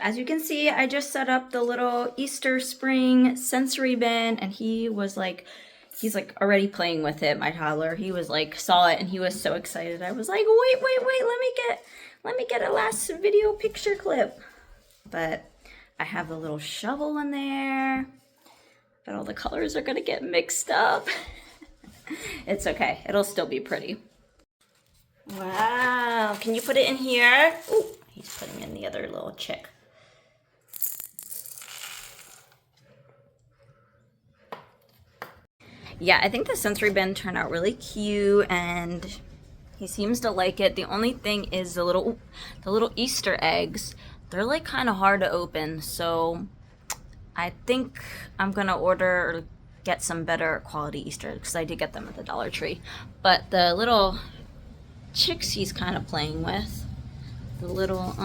as you can see, I just set up the little Easter spring sensory bin, and he's like already playing with it, my toddler. He was like, saw it and he was so excited. I was like, wait, let me get a last video picture clip. But I have the little shovel in there, but all the colors are gonna get mixed up. It's okay, it'll still be pretty. Wow, can you put it in here? Ooh, he's putting in the other little chick. Yeah, I think the sensory bin turned out really cute and he seems to like it. The only thing is the little Easter eggs. They're like kind of hard to open, so I think I'm gonna order or get some better quality Easter eggs because I did get them at the Dollar Tree. But the little chicks he's kind of playing with, the little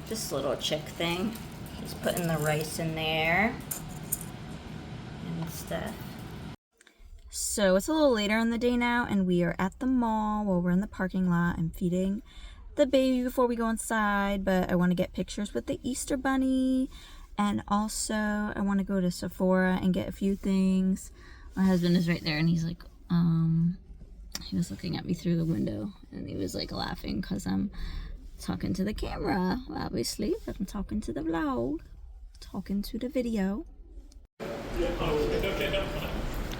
this little chick thing, he's putting the rice in there and stuff. So it's a little later in the day now, and we are at the mall. Well, we're in the parking lot. I'm feeding the baby before we go inside, but I want to get pictures with the Easter bunny, and also I want to go to Sephora and get a few things. My husband is right there, and he's like, he was looking at me through the window, and he was like laughing because I'm talking to the camera, obviously, but I'm talking to the vlog, talking to the video.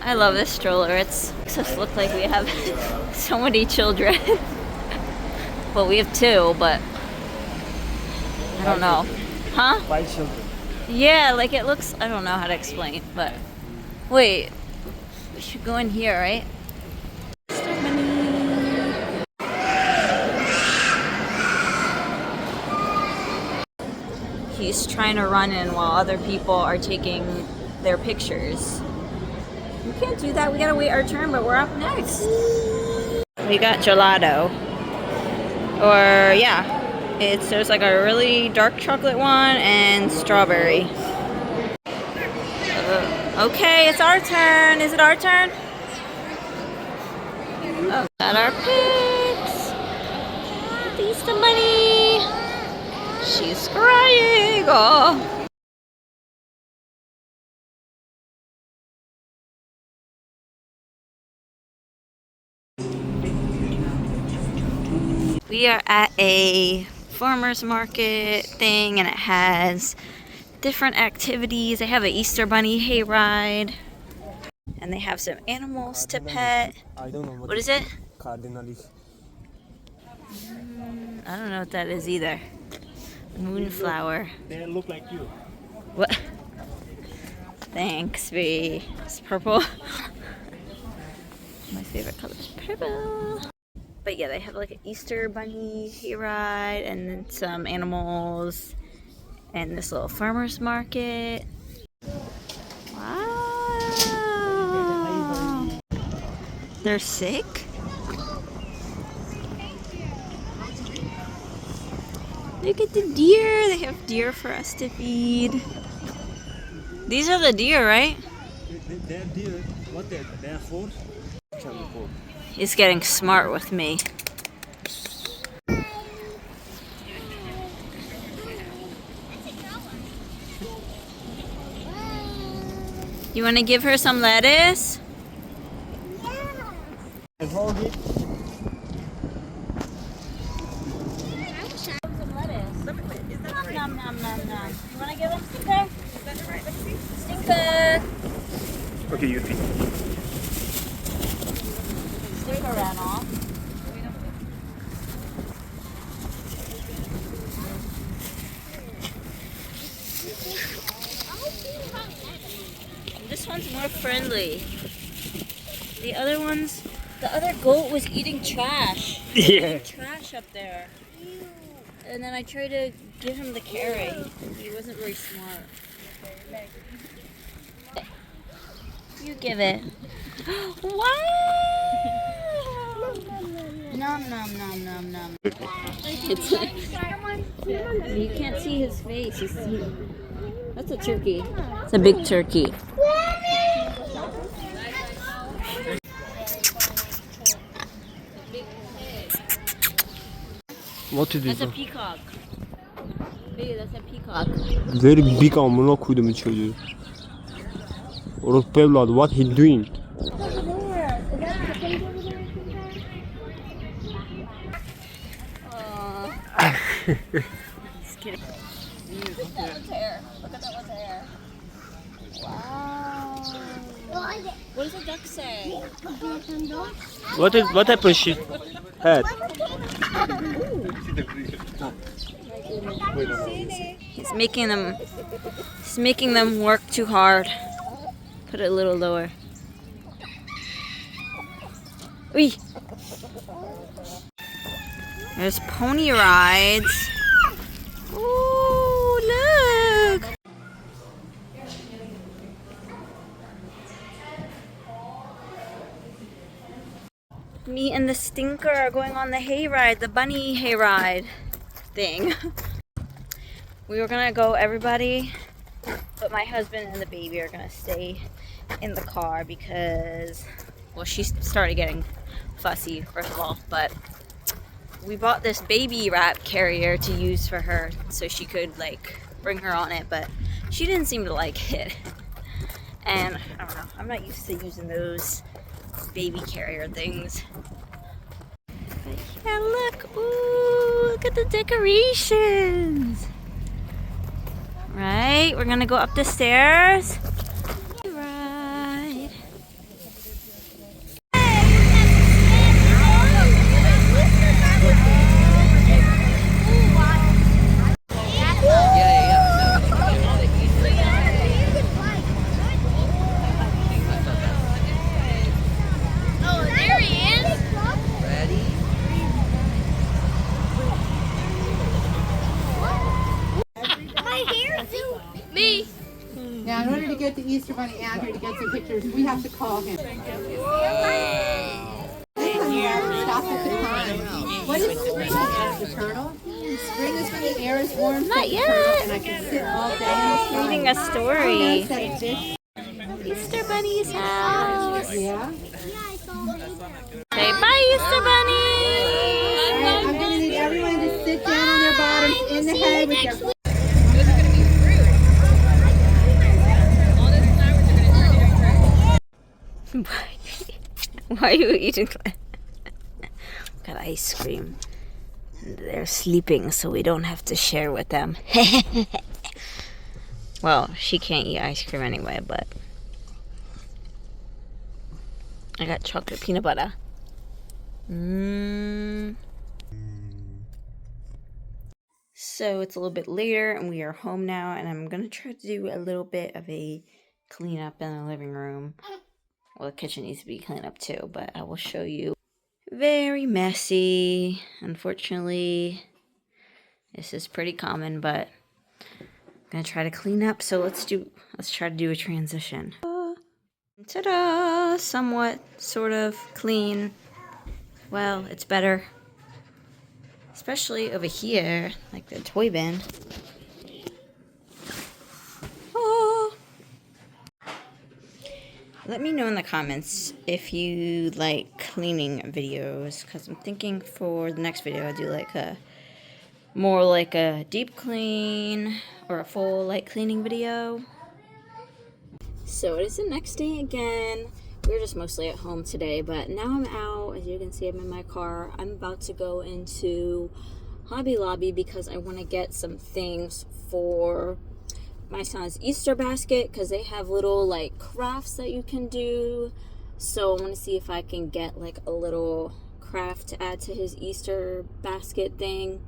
I love this stroller. It just looks like we have so many children. Well, we have two, but I don't know. Huh? 5 children. Yeah, like it looks, I don't know how to explain, but wait, we should go in here, right? He's trying to run in while other people are taking their pictures. We can't do that. We gotta wait our turn, but we're up next. We got gelato. Or, yeah. There's like a really dark chocolate one and strawberry. Okay, it's our turn. Is it our turn? Oh, got our pics. The Easter bunny. She's crying. Oh. We are at a farmer's market thing, and it has different activities. They have an Easter bunny hayride, and they have some animals to pet. I don't know what is it? Cardinal is. I don't know what that is either. Moonflower. They look like you. What? Thanks, B. It's purple. My favorite color is purple. But yeah, they have like an Easter bunny hayride and then some animals and this little farmer's market. Wow. They're sick? Look at the deer. They have deer for us to feed. These are the deer, right? They're deer. What they're food? He's getting smart with me. You want to give her some lettuce? Yeah. Hold it. Some lettuce. Nom, nom, nom, nom. You want to give him stinker? Is that the right? Let me see. Stinker. Okay, you feed. Stinker ran off. This one's more friendly. The other ones, the other goat was eating trash. Yeah. Trash up there. And then I tried to give him the carrot. He wasn't very smart. You give it. Wow! Nom nom nom nom nom. It's like, you can't see his face. That's a turkey. It's a big turkey. What to do? That's a peacock. Baby, that's a peacock. Very big amına koydum çocuğu. Orospu evladı, what he doing? Just kidding. Look at that one's hair. Look at that one's hair. Wow. What does the duck say? What happened she had? He's making them work too hard. Put it a little lower. Ooh. There's pony rides. Ooh, look. Me and the stinker are going on the hayride, the bunny hayride thing. We were gonna go, everybody, but my husband and the baby are gonna stay in the car because, well, she started getting fussy, first of all, but we bought this baby wrap carrier to use for her so she could, like, bring her on it, but she didn't seem to like it. And I don't know, I'm not used to using those baby carrier things. But yeah, look, ooh, look at the decorations. Right, we're gonna go up the stairs. Right. Oh, there he is. Ready? My hair too. Me. Now, in order to get the Easter Bunny out here to get some pictures, we have to call him. Stop at the time. What is spring as the turtle? Spring is when the air is warm. Not yet. And I can sit all day. Reading a story. Story. Easter Bunny's house. Yeah. Say bye, Easter Bunny. I'm going to need everyone to sit down on their bottoms in the hay with their Why are you eating? Got ice cream. They're sleeping, so we don't have to share with them. Well, she can't eat ice cream anyway, but I got chocolate peanut butter. So it's a little bit later and we are home now, and I'm gonna try to do a little bit of a cleanup in the living room. Well, the kitchen needs to be cleaned up too, but I will show you. Very messy. Unfortunately, this is pretty common, but I'm gonna try to clean up. So let's try to do a transition. Ta-da! Somewhat, sort of clean. Well, it's better. Especially over here, like the toy bin. Oh. Let me know in the comments if you like cleaning videos, because I'm thinking for the next video I'll do like a more like a deep clean or a full like cleaning video. So it is the next day again. We're just mostly at home today, but now I'm out. As you can see, I'm in my car. I'm about to go into Hobby Lobby because I want to get some things for my son's Easter basket, because they have little like crafts that you can do. So I want to see if I can get like a little craft to add to his Easter basket thing.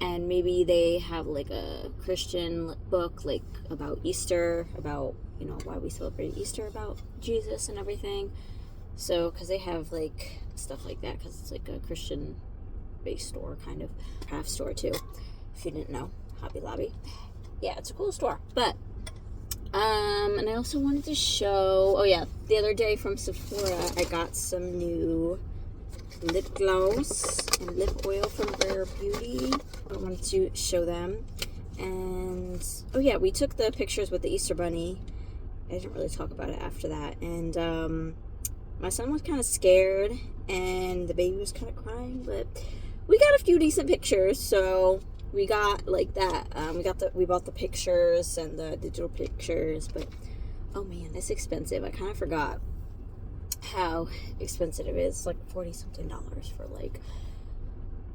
And maybe they have like a Christian book like about Easter, about, you know, why we celebrate Easter, about Jesus and everything. So, because they have like stuff like that, because it's like a Christian based store, kind of craft store too, if you didn't know. Hobby Lobby, yeah, it's a cool store. But and I also wanted to show, oh yeah, the other day from Sephora I got some new lip gloss and lip oil from Rare Beauty. I wanted to show them. And oh yeah, we took the pictures with the Easter Bunny. I didn't really talk about it after that. And my son was kind of scared and the baby was kind of crying, but we got a few decent pictures, so we got like that. We bought the pictures and the digital pictures, but oh man, it's expensive. I kind of forgot how expensive it is. It's like $40 something for like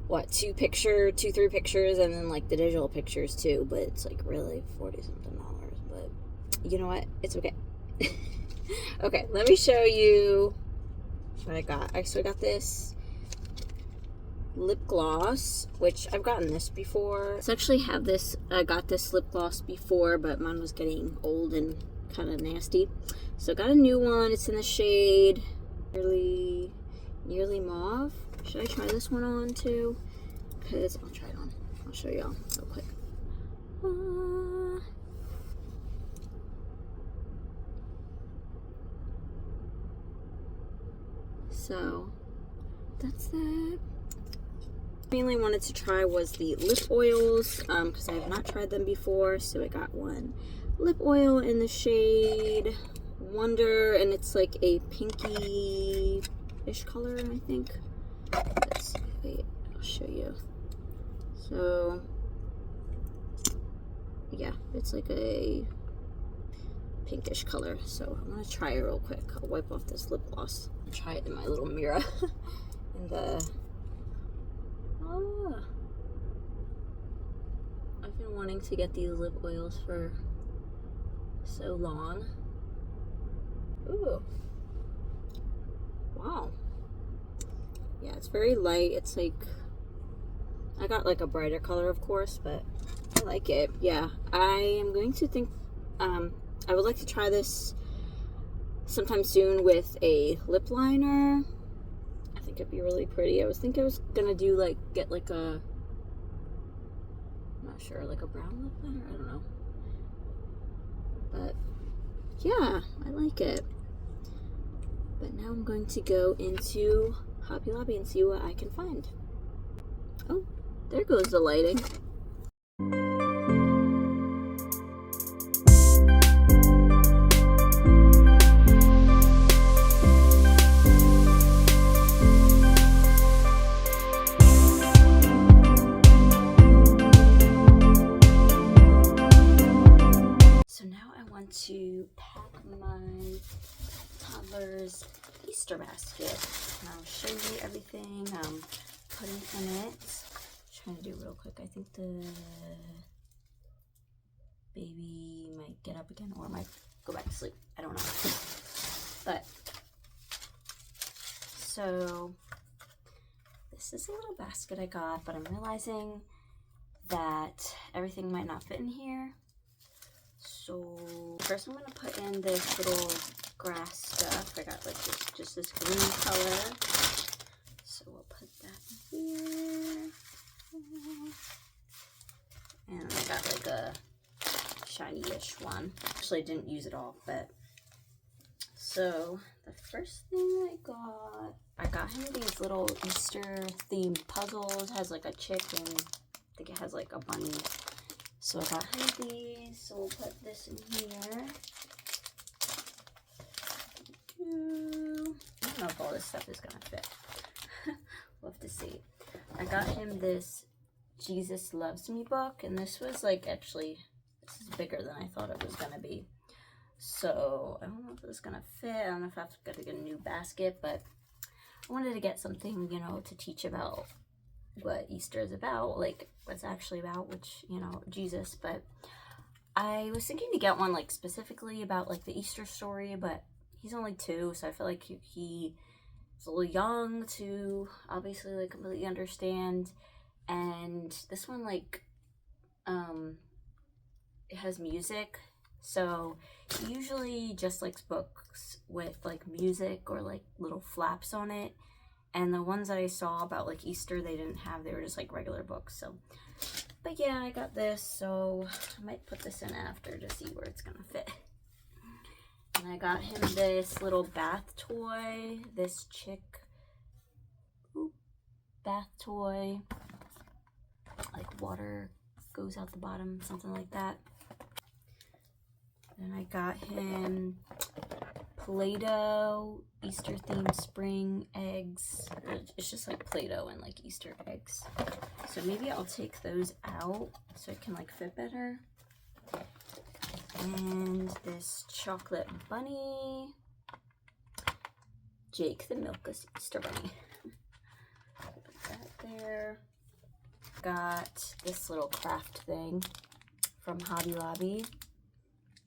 what, 3 pictures, and then like the digital pictures too. But it's like really $40 something. But you know what? It's okay. Okay, let me show you what I got. So I got this lip gloss, which I've gotten this before. I actually have this. I got this lip gloss before, but mine was getting old and kind of nasty. So I got a new one. It's in the shade nearly mauve. Should I try this one on too? Because I'll try it on. I'll show y'all real quick. So that's that. Mainly wanted to try was the lip oils because I have not tried them before. So I got one lip oil in the shade Wonder, and it's like a pinky-ish color, I think. Wait, I'll show you. So yeah, it's like a pinkish color. So I'm gonna try it real quick. I'll wipe off this lip gloss and try it in my little mirror. In the I've been wanting to get these lip oils for so long. Ooh, wow. Yeah, it's very light. It's like, I got like a brighter color, of course, but I like it. Yeah, I am going to think, I would like to try this sometime soon with a lip liner. I think it'd be really pretty. I was thinking I was gonna do like, get like a, I'm not sure, like a brown lip liner? I don't know. But yeah, I like it. But now I'm going to go into Hobby Lobby and see what I can find. Oh, there goes the lighting. So now I want to pack my toddler's Easter basket. And I'll show you everything I'm putting in it. Trying to do real quick. I think the baby might get up again or might go back to sleep. I don't know. But so this is a little basket I got, but I'm realizing that everything might not fit in here. So first I'm gonna put in this little grass stuff. I got like just this green color. So we'll put that in here. And I got like a shiny-ish one. Actually, I didn't use it all, but so the first thing I got him these little Easter themed puzzles. It has like a chicken. I think it has like a bunny. So I got him these. So we'll put this in here. I don't know if all this stuff is gonna fit. We'll have to see. I got him this Jesus Loves Me book, and this was like, actually, this is bigger than I thought it was gonna be. So I don't know if it's gonna fit. I don't know if I have to get a new basket, but I wanted to get something, you know, to teach about what Easter is about, like what it's actually about, which, you know, Jesus. But I was thinking to get one like specifically about like the Easter story, but he's only 2, so I feel like he is a little young to obviously like completely understand. And this one, like, it has music, so he usually just likes books with like music or like little flaps on it. And the ones that I saw about like Easter, they didn't have, they were just like regular books. So, but yeah, I got this, so I might put this in after to see where it's gonna fit. And I got him this little bath toy, this chick bath toy, like water goes out the bottom, something like that. Then I got him Play-Doh Easter themed spring eggs. It's just like Play-Doh and like Easter eggs. So maybe I'll take those out so it can like fit better. And this chocolate bunny. Jake the Milkless Easter Bunny. Put that there. Got this little craft thing from Hobby Lobby.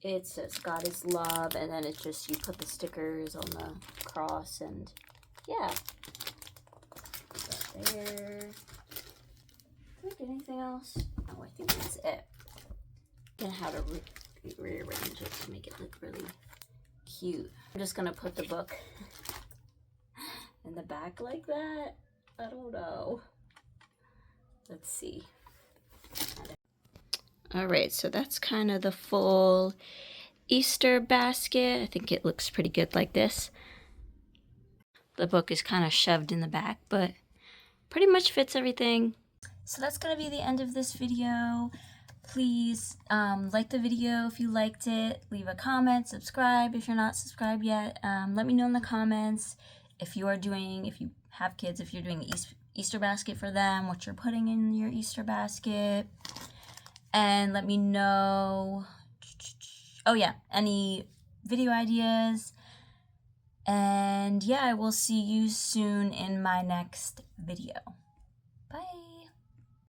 It says God is love, and then it's just you put the stickers on the cross, and yeah. Put that there. Did I get anything else? Oh, I think that's it. I'm gonna have to rearrange it to make it look really cute. I'm just gonna put the book in the back like that. I don't know. Let's see. All right, so that's kind of the full Easter basket. I think it looks pretty good like this. The book is kind of shoved in the back, but pretty much fits everything. So that's gonna be the end of this video. Please like the video if you liked it. Leave a comment, subscribe if you're not subscribed yet. Let me know in the comments if you have kids, if you're doing the Easter basket for them, what you're putting in your Easter basket. And let me know, oh yeah, any video ideas. And yeah, I will see you soon in my next video.